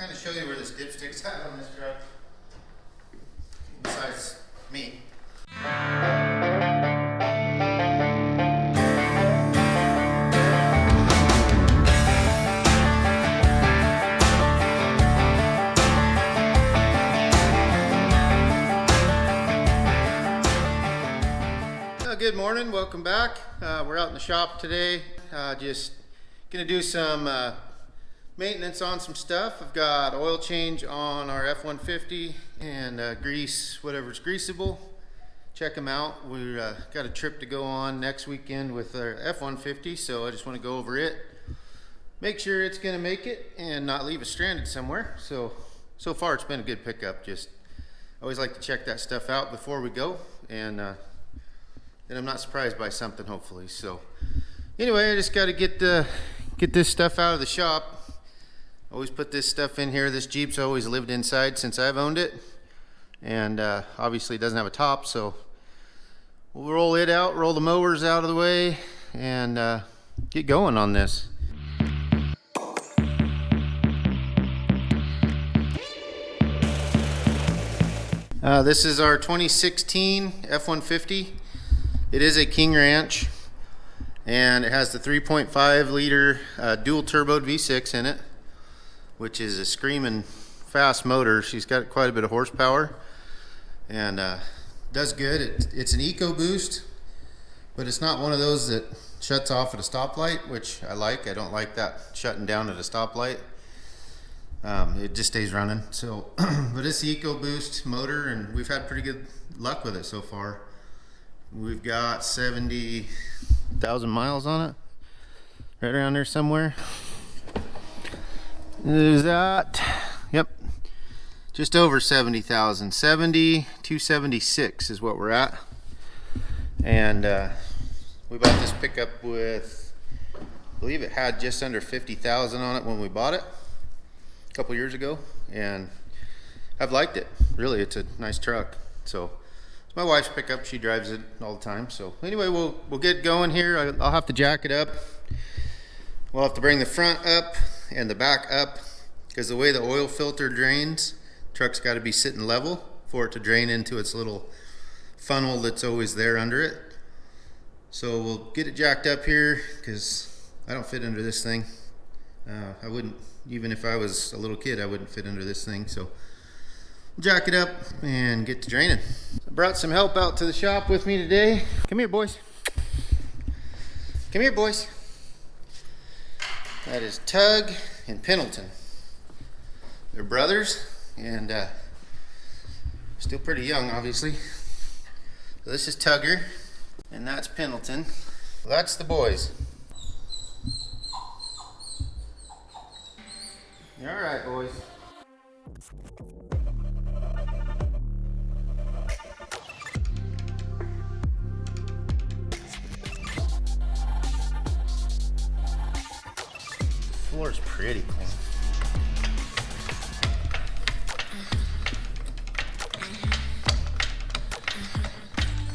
kind of show you where this dipstick's at on this truck. Besides me. Good morning, welcome back. We're out in the shop today, just gonna do some maintenance on some stuff. I've got oil change on our F150 and grease, whatever's greasable. Check them out. We got a trip to go on next weekend with our F150, so I just want to go over it, make sure it's gonna make it and not leave us stranded somewhere. So far it's been a good pickup. Just always like to check that stuff out before we go, and I'm not surprised by something, hopefully. So anyway, I just got to get this stuff out of the shop. Always put this stuff in here. This Jeep's always lived inside since I've owned it, and obviously it doesn't have a top, so we'll roll it out, roll the mowers out of the way, and get going on this. This is our 2016 F150. It is a King Ranch, and it has the 3.5 liter dual turboed V6 in it, which is a screaming fast motor. She's got quite a bit of horsepower and does good. It's an Ecoboost, but it's not one of those that shuts off at a stoplight, which I like. I don't like that shutting down at a stoplight. It just stays running. So, but it's the Ecoboost motor, and we've had pretty good luck with it so far. We've got 70,000 miles on it, right around there somewhere. Is that? Yep, just over 70,000. 70,276 is what we're at. And we bought this pickup with, I believe it had just under 50,000 on it when we bought it a couple years ago, and I've liked it. Really, it's a nice truck. So it's my wife's pickup. She drives it all the time. So anyway, we'll get going here. I'll have to jack it up. We'll have to bring the front up and the back up, because the way the oil filter drains, the truck's got to be sitting level for it to drain into its little funnel that's always there under it. So we'll get it jacked up here, because I don't fit under this thing. I wouldn't, even if I was a little kid, I wouldn't fit under this thing. So jack it up and get to draining. I brought some help out to the shop with me today. Come here, boys. Come here, boys. That is Tug and Pendleton. They're brothers, and still pretty young, obviously. So this is Tugger, and that's Pendleton. Well, that's the boys. All right, boys. The floor's pretty clean.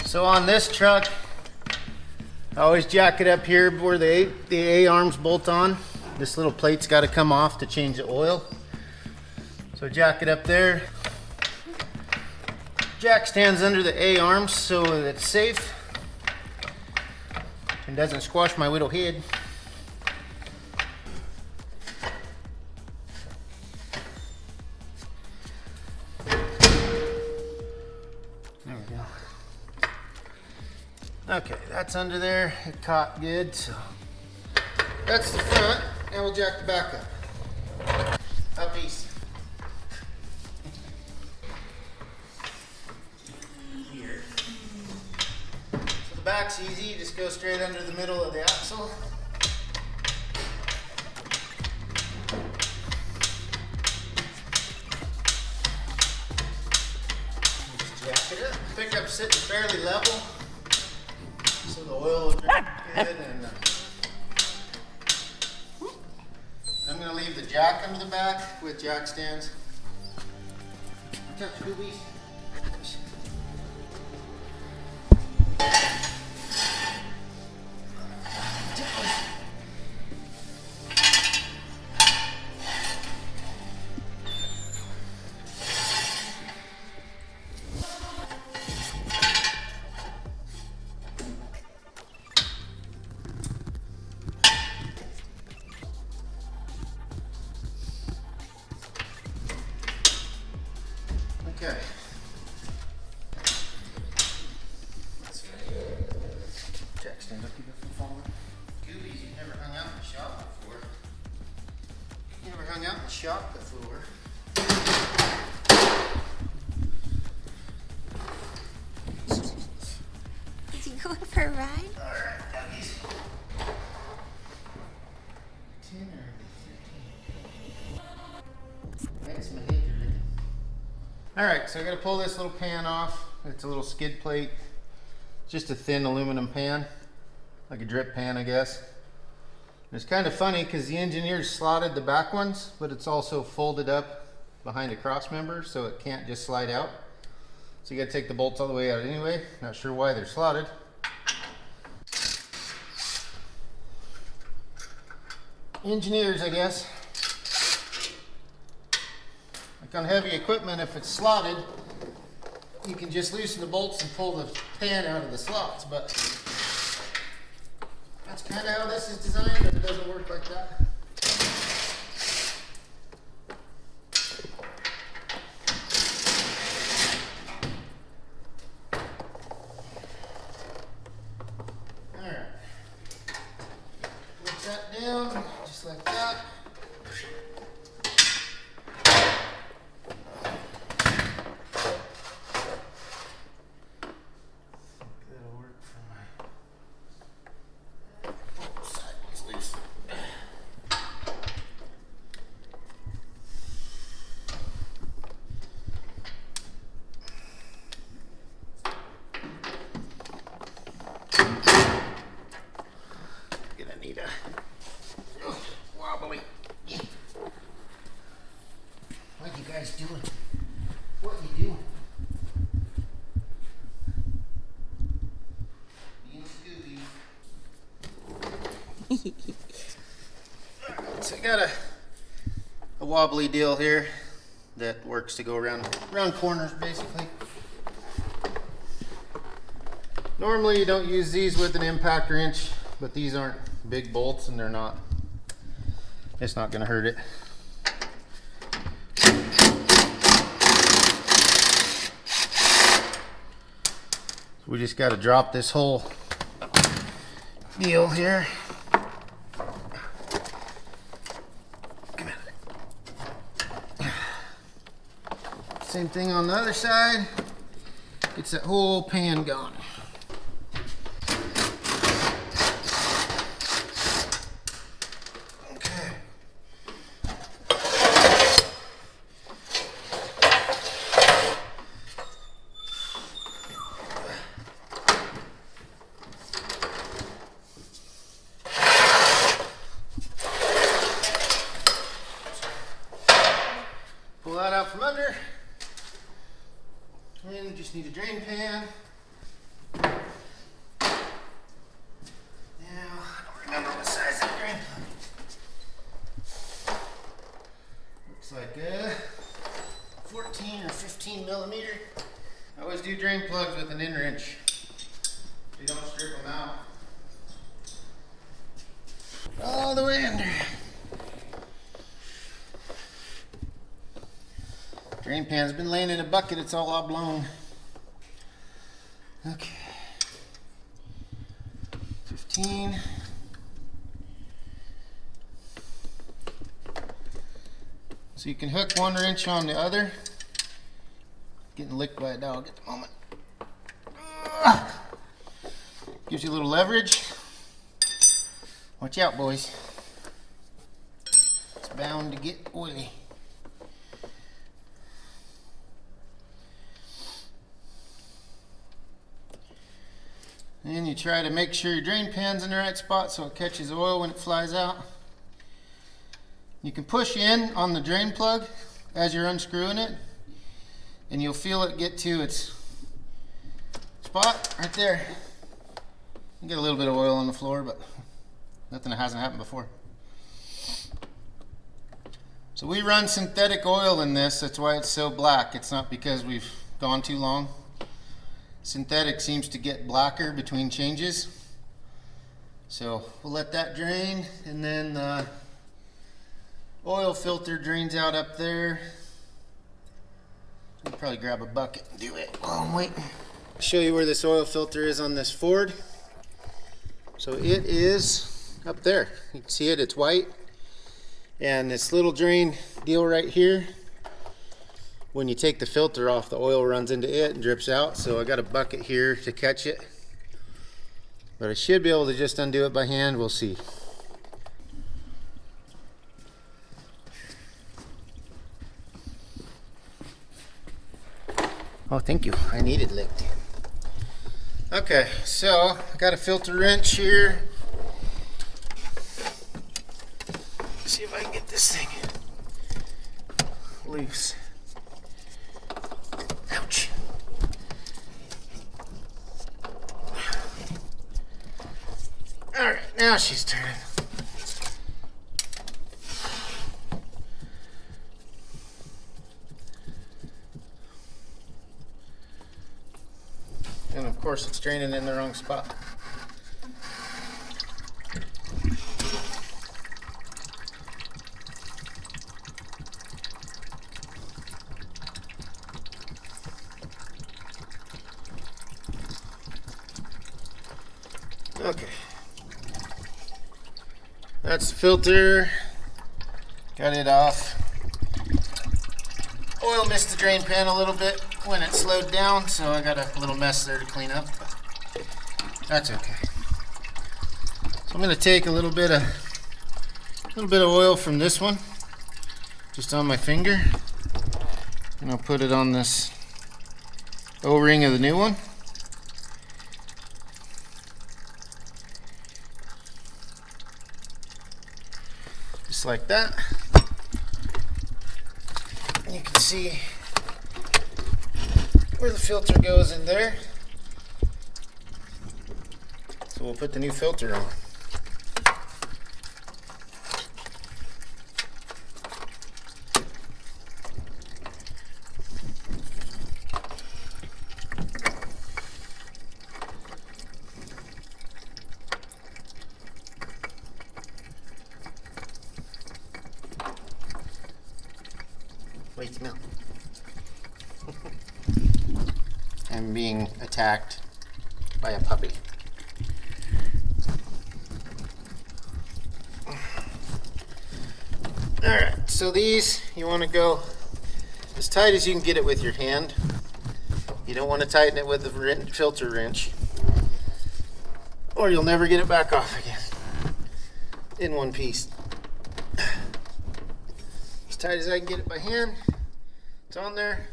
So on this truck, I always jack it up here where the A-arms bolt on. This little plate's got to come off to change the oil. So jack it up there. Jack stands under the A-arms so that it's safe and doesn't squash my little head. There we go. Okay, that's under there. It caught good, so that's the front. Now we'll jack the back up. Up east. Here. So the back's easy. You just go straight under the middle of the axle. Just jack it up. Pickup's sitting fairly level, so the oil will drain good, and I'm going to leave the jack under the back with jack stands. Touch boobies. Okay. Jackson, look at the phone. Goobies, you've never hung out in the shop before. You never hung out in the shop before. Is he going for a ride? Alright, doggies. 10 or 15. That's my head you're licking. Alright, so I gotta pull this little pan off. It's a little skid plate. It's just a thin aluminum pan. Like a drip pan, I guess. And it's kind of funny because the engineers slotted the back ones, but it's also folded up behind a cross member, so it can't just slide out. So you gotta take the bolts all the way out anyway. Not sure why they're slotted. Engineers, I guess. Like on heavy equipment, if it's slotted, you can just loosen the bolts and pull the pan out of the slots, but that's kind of how this is designed, but it doesn't work like that. Alright. Put that down, just like that. That'll work for my side one's loose. Gonna need a wobbly. What you guys doing? What you doing? Being Scooby. So I got a wobbly deal here that works to go around corners basically. Normally you don't use these with an impact wrench, but these aren't big bolts and it's not going to hurt it. So we just got to drop this whole deal here. Come on. Same thing on the other side. Gets that whole pan going. Pull that out from under. And we just need a drain pan. Now, I don't remember what size that drain plug. Looks like a 14 or 15 millimeter. I always do drain plugs with an end wrench. You don't strip them out. All the way under. Drain pan's been laying in a bucket, it's all oblong. Okay. 15. So you can hook one wrench on the other. Getting licked by a dog at the moment. Gives you a little leverage. Watch out, boys. It's bound to get oily. And you try to make sure your drain pan's in the right spot so it catches oil when it flies out. You can push in on the drain plug as you're unscrewing it, and you'll feel it get to its spot right there. You get a little bit of oil on the floor, but nothing that hasn't happened before. So we run synthetic oil in this, that's why it's so black. It's not because we've gone too long. Synthetic seems to get blacker between changes. So we'll let that drain, and then the oil filter drains out up there. I'll probably grab a bucket and do it while I'm waiting. I'll show you where this oil filter is on this Ford. So it is up there. You can see it, it's white. And this little drain deal right here, when you take the filter off, the oil runs into it and drips out. So I got a bucket here to catch it. But I should be able to just undo it by hand, we'll see. Oh, thank you. I needed licked. Okay, so I got a filter wrench here. Let's see if I can get this thing loose. Ouch. Alright, now she's turning. And of course it's draining in the wrong spot. Okay. That's the filter. Got it off. Oil missed the drain pan a little bit when it slowed down, so I got a little mess there to clean up. That's okay. So I'm going to take a little bit of oil from this one, just on my finger, and I'll put it on this O-ring of the new one. Just like that. And you can see where the filter goes in there. So we'll put the new filter on. Wait, no. I'm being attacked by a puppy. Alright, so these, you want to go as tight as you can get it with your hand. You don't want to tighten it with the filter wrench, or you'll never get it back off again in one piece. As tight as I can get it by hand, it's on there.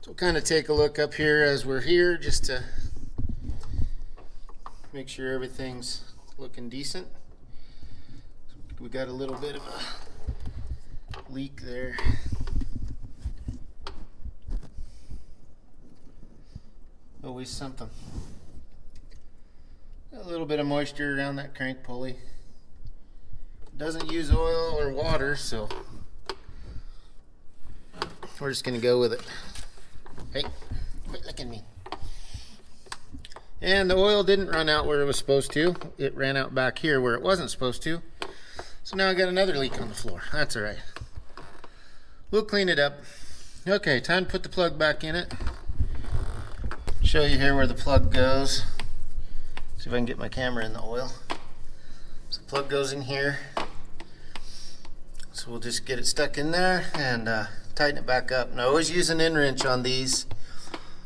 So we'll kind of take a look up here as we're here, just to make sure everything's looking decent. We got a little bit of a leak there. Always something. A little bit of moisture around that crank pulley. Doesn't use oil or water, so we're just gonna go with it. Hey, quit licking me. And the oil didn't run out where it was supposed to. It ran out back here where it wasn't supposed to. So now I got another leak on the floor. That's all right. We'll clean it up. Okay, time to put the plug back in it. Show you here where the plug goes. See if I can get my camera in the oil. So the plug goes in here. So we'll just get it stuck in there and tighten it back up. And I always use an end wrench on these,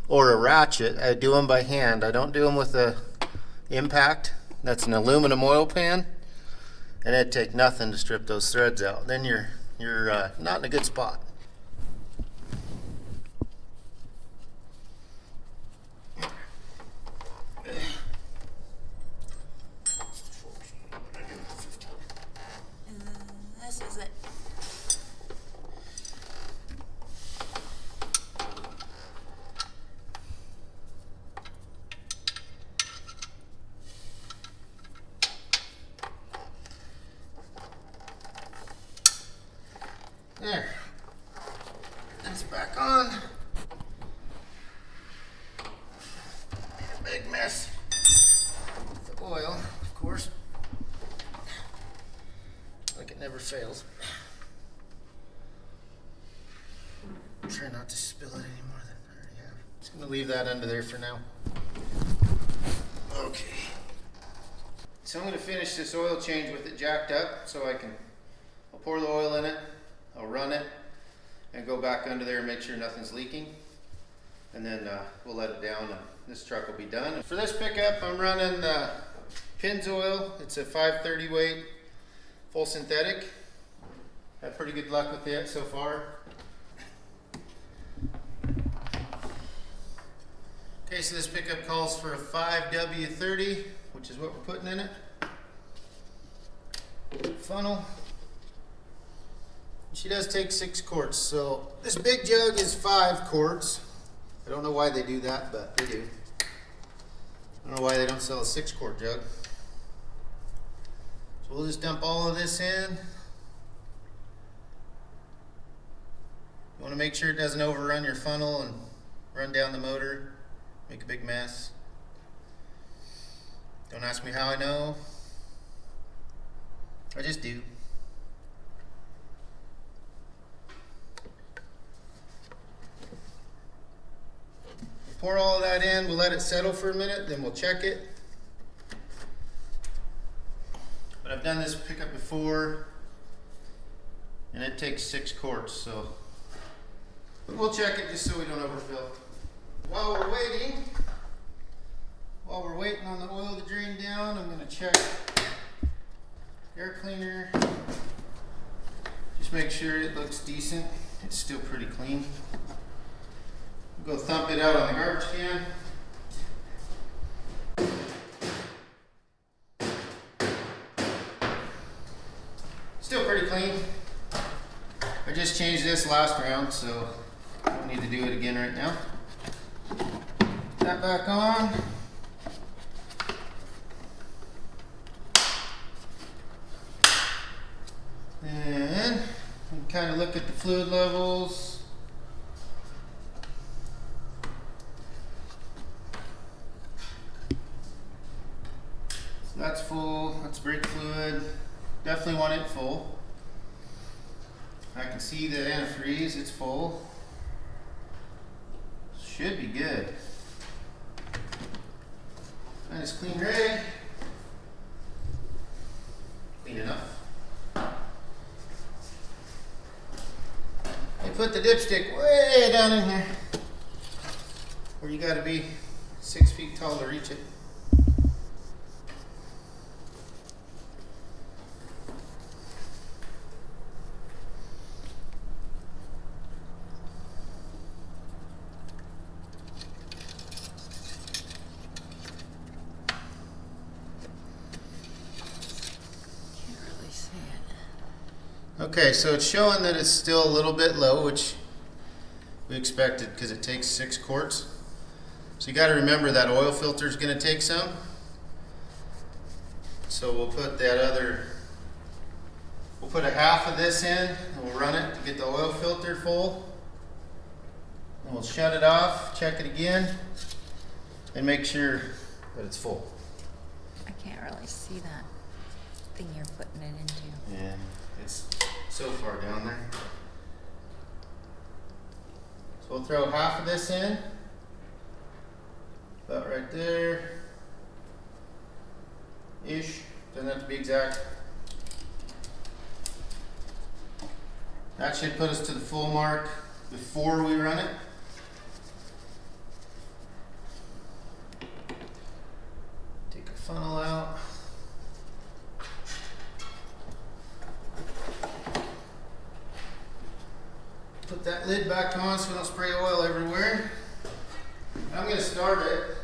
or a ratchet. I do them by hand. I don't do them with a impact. That's an aluminum oil pan, and it'd take nothing to strip those threads out. Then you're not in a good spot. This is it. There. That's back on. Made a big mess. The oil, of course. Like it never fails. Try not to spill it any more than I already have. Just gonna leave that under there for now. Okay. So I'm gonna finish this oil change with it jacked up so I'll pour the oil in it, I'll run it, and go back under there and make sure nothing's leaking. And then we'll let it down and this truck will be done. For this pickup, I'm running Pennzoil. It's a 530 weight, full synthetic. Had pretty good luck with it so far. Okay, so this pickup calls for a 5W30, which is what we're putting in it. Funnel. She does take 6 quarts, so this big jug is 5 quarts. I don't know why they do that, but they do. I don't know why they don't sell a 6-quart jug. So we'll just dump all of this in. You want to make sure it doesn't overrun your funnel and run down the motor, make a big mess. Don't ask me how I know. I just do. Pour all of that in, we'll let it settle for a minute, then we'll check it. But I've done this pickup before, and it takes 6 quarts, so we'll check it just so we don't overfill. While we're waiting on the oil to drain down, I'm going to check air cleaner. Just make sure it looks decent. It's still pretty clean. Go thump it out on the garbage can. Still pretty clean. I just changed this last round, so I don't need to do it again right now. Put that back on. And we can kind of look at the fluid levels. That's full, that's brake fluid. Definitely want it full. I can see the antifreeze, it's full. Should be good. Nice clean rag. Clean enough. I put the dipstick way down in here, where you gotta be 6 feet tall to reach it. Okay, so it's showing that it's still a little bit low, which we expected because it takes 6 quarts. So you got to remember that oil filter is going to take some. So we'll put we'll put a half of this in and we'll run it to get the oil filter full. And we'll shut it off, check it again, and make sure that it's full. I can't really see that thing you're putting it into. Yeah, it's so far down there. So we'll throw half of this in, about right there, ish, doesn't have to be exact. That should put us to the full mark before we run it. Take our funnel out. Put that lid back on so we don't spray oil everywhere. I'm going to start it.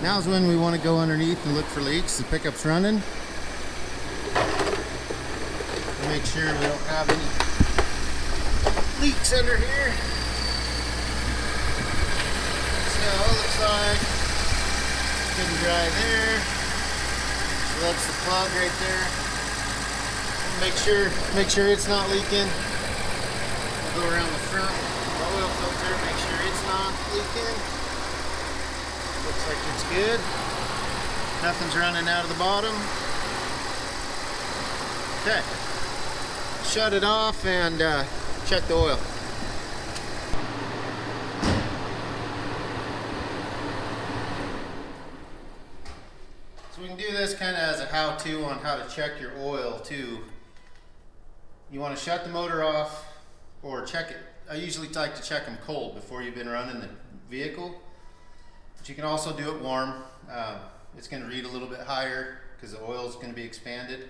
Now's when we want to go underneath and look for leaks. The pickup's running. We'll make sure we don't have any leaks under here. So it looks like it's good and dry there. That's the plug right there. Make sure it's not leaking. We'll go around the front, the oil filter, make sure it's not leaking. Looks like it's good. Nothing's running out of the bottom. Okay. Shut it off and check the oil. So we can do this kind of as a how-to on how to check your oil too. You want to shut the motor off or check it. I usually like to check them cold before you've been running the vehicle, but you can also do it warm. It's going to read a little bit higher because the oil is going to be expanded.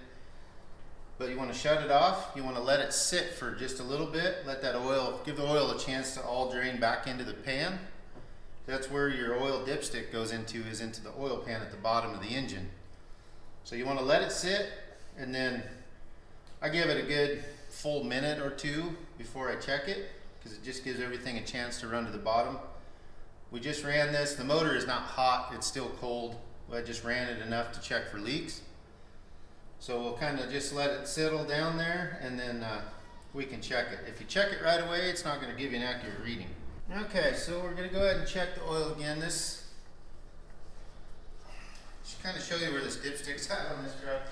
But you want to shut it off. You want to let it sit for just a little bit. Let that oil, give the oil a chance to all drain back into the pan. That's where your oil dipstick goes into, is into the oil pan at the bottom of the engine. So you want to let it sit, and then I give it a good full minute or two before I check it, because it just gives everything a chance to run to the bottom. We just ran this. The motor is not hot, it's still cold. I just ran it enough to check for leaks. So we'll kind of just let it settle down there, and then we can check it. If you check it right away, it's not going to give you an accurate reading. Okay, so we're going to go ahead and check the oil again. This should kind of show you where this dipstick's at on this truck,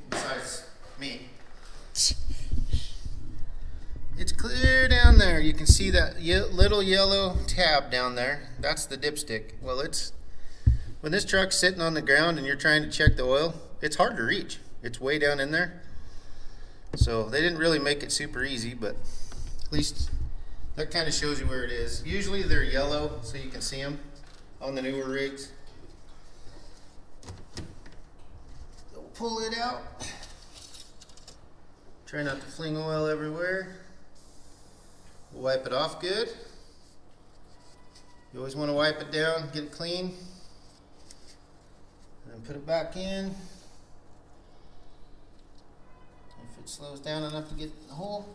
besides me. It's clear down there. You can see that little yellow tab down there. That's the dipstick. Well, it's when this truck's sitting on the ground and you're trying to check the oil, it's hard to reach. It's way down in there. So they didn't really make it super easy, but at least that kind of shows you where it is. Usually they're yellow, so you can see them on the newer rigs. So we'll pull it out. Try not to fling oil everywhere. We'll wipe it off good. You always want to wipe it down, get it clean. And put it back in. If it slows down enough to get in the hole.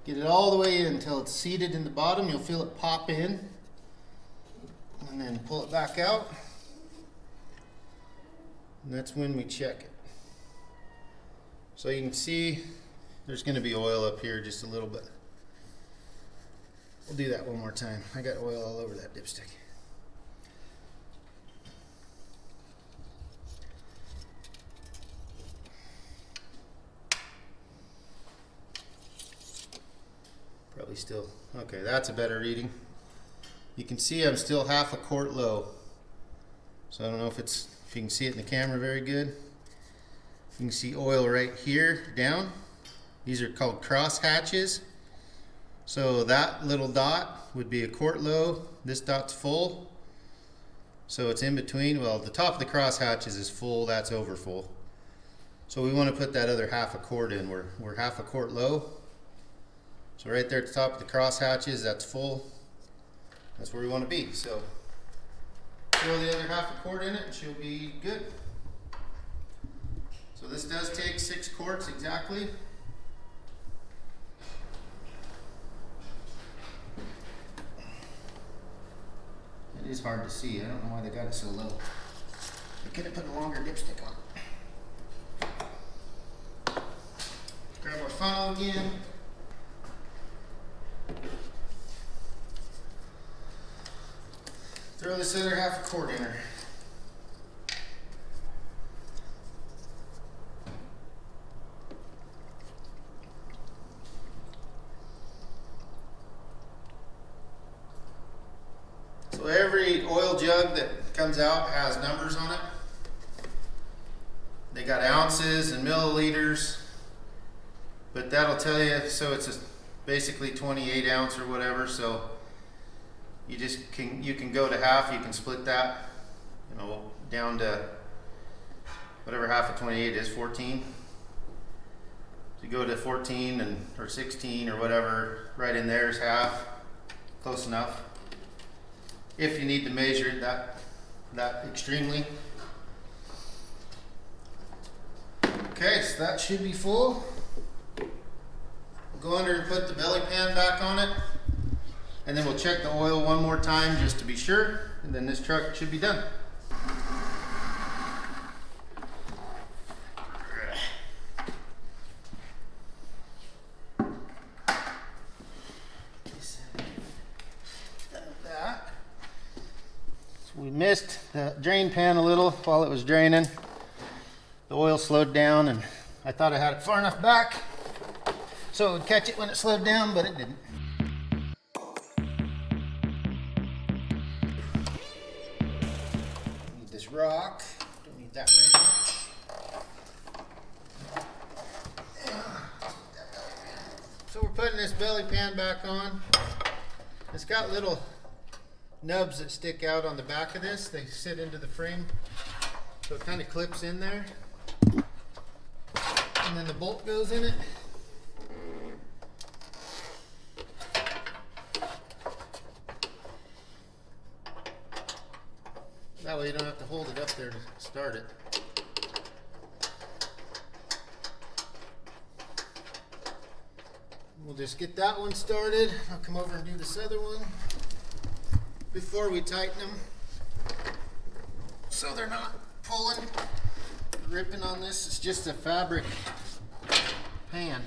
Get it all the way in until it's seated in the bottom. You'll feel it pop in. And then pull it back out. And that's when we check it. So you can see there's going to be oil up here just a little bit. We'll do that one more time. I got oil all over that dipstick. Probably still, okay, that's a better reading. You can see I'm still half a quart low. So I don't know if you can see it in the camera very good. You can see oil right here down. These are called cross hatches. So that little dot would be a quart low. This dot's full. So it's in between. Well, the top of the cross hatches is full, that's over full. So we want to put that other half a quart in. We're half a quart low. So right there at the top of the cross hatches, that's full. That's where we want to be. So throw the other half a quart in it and she'll be good. So this does take 6 quarts exactly. It is hard to see. I don't know why they got it so low. They could have put a longer dipstick on it. Grab our funnel again. Throw this other half a quart in her. So every oil jug that comes out has numbers on it. They got ounces and milliliters, but that'll tell you, so it's basically 28 ounce or whatever. So you can go to half, you can split that, down to whatever half of 28 is, 14. So you go to 14 or 16 or whatever, right in there is half, close enough. If you need to measure it that extremely. Okay, so that should be full. Go under and put the belly pan back on it. And then we'll check the oil one more time just to be sure, and then this truck should be done. We missed the drain pan a little while it was draining. The oil slowed down and I thought I had it far enough back so it would catch it when it slowed down, but it didn't. Need this rock. Don't need that very much. So we're putting this belly pan back on. It's got little nubs that stick out on the back of this. They sit into the frame, so it kind of clips in there, and then the bolt goes in it. That way you don't have to hold it up there to start it. We'll just get that one started. I'll come over and do this other one before we tighten them, so they're not pulling, ripping on this. It's just a fabric pan.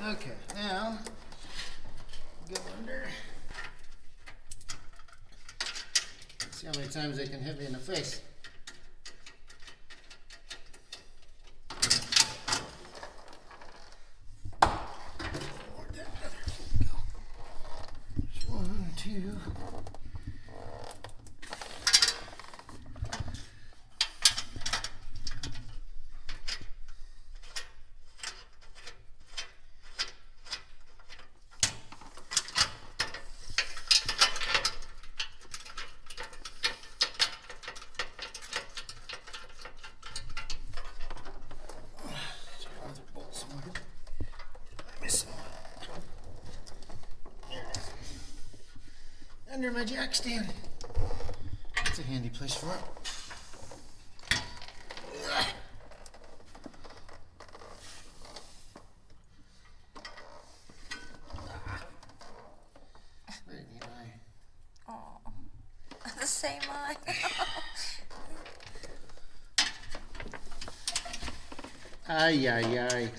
Okay, now go under. See how many times they can hit me in the face. One, two. Under my jack stand. That's a handy place for it. Very neat eye. Oh, the same eye. Ay, ay, ay.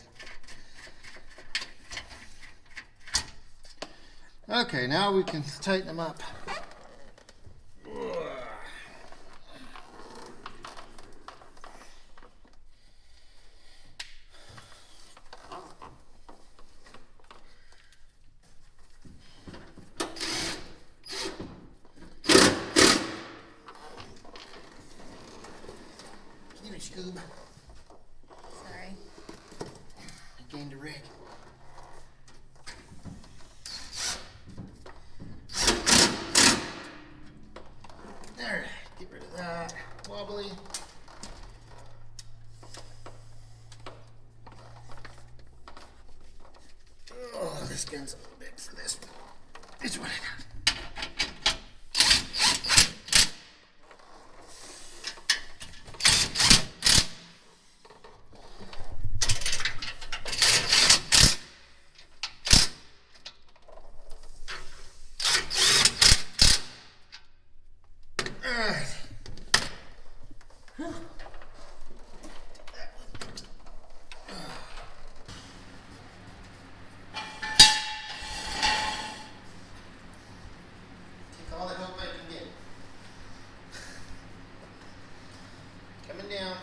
Okay, now we can tighten them up. Give me a scoop. Sorry. I gained a rig. There, get rid of that. Wobbly. Oh, this gun's a little big for this. It's what I got. All the help I can get. Coming down.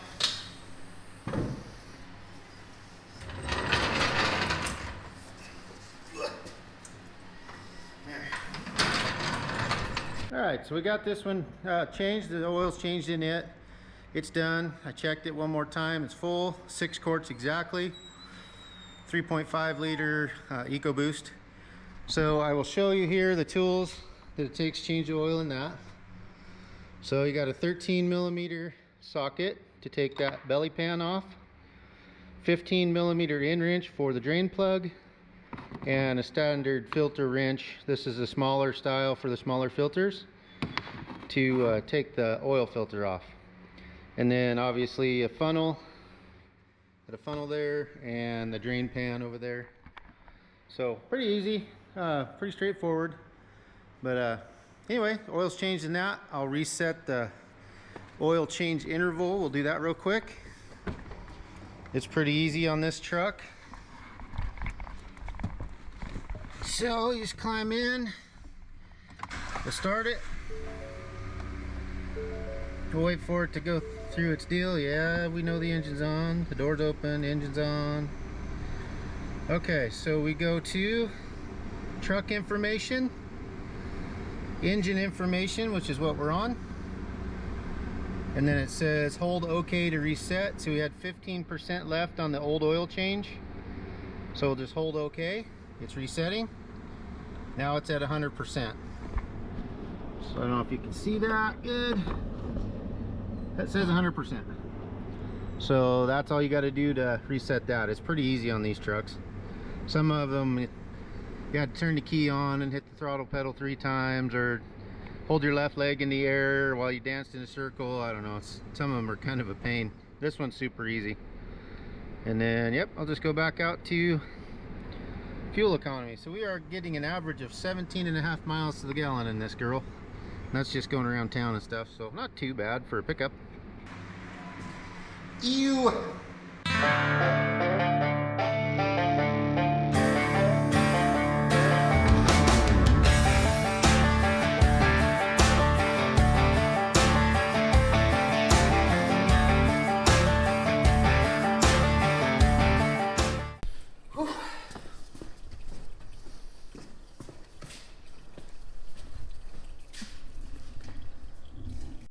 All right, so we got this one changed. The oil's changed in it. It's done. I checked it one more time. It's full, 6 quarts exactly. 3.5 liter Ecoboost. So I will show you here the tools that it takes to change the oil in that. So you got a 13 millimeter socket to take that belly pan off, 15 millimeter in wrench for the drain plug, and a standard filter wrench. This is a smaller style for the smaller filters to take the oil filter off. And then obviously a funnel. Got a funnel there and the drain pan over there. So pretty easy, pretty straightforward. But anyway, oil's changed in that. I'll reset the oil change interval. We'll do that real quick. It's pretty easy on this truck. So you just climb in, we'll start it. We'll wait for it to go through its deal. Yeah, we know the engine's on, the door's open, the engine's on. Okay, so we go to truck information, engine information, which is what we're on. And then it says hold OK to reset. So we had 15% left on the old oil change. So we'll just hold OK. It's resetting. Now it's at 100%. So I don't know if you can see that good. That says 100%. So that's all you got to do to reset that. It's pretty easy on these trucks. Some of them you got to turn the key on and hit the throttle pedal 3 times, or hold your left leg in the air while you danced in a circle. I don't know. Some of them are kind of a pain. This one's super easy. And then, yep, I'll just go back out to fuel economy. So we are getting an average of 17.5 miles to the gallon in this girl. And that's just going around town and stuff. So not too bad for a pickup. Ew!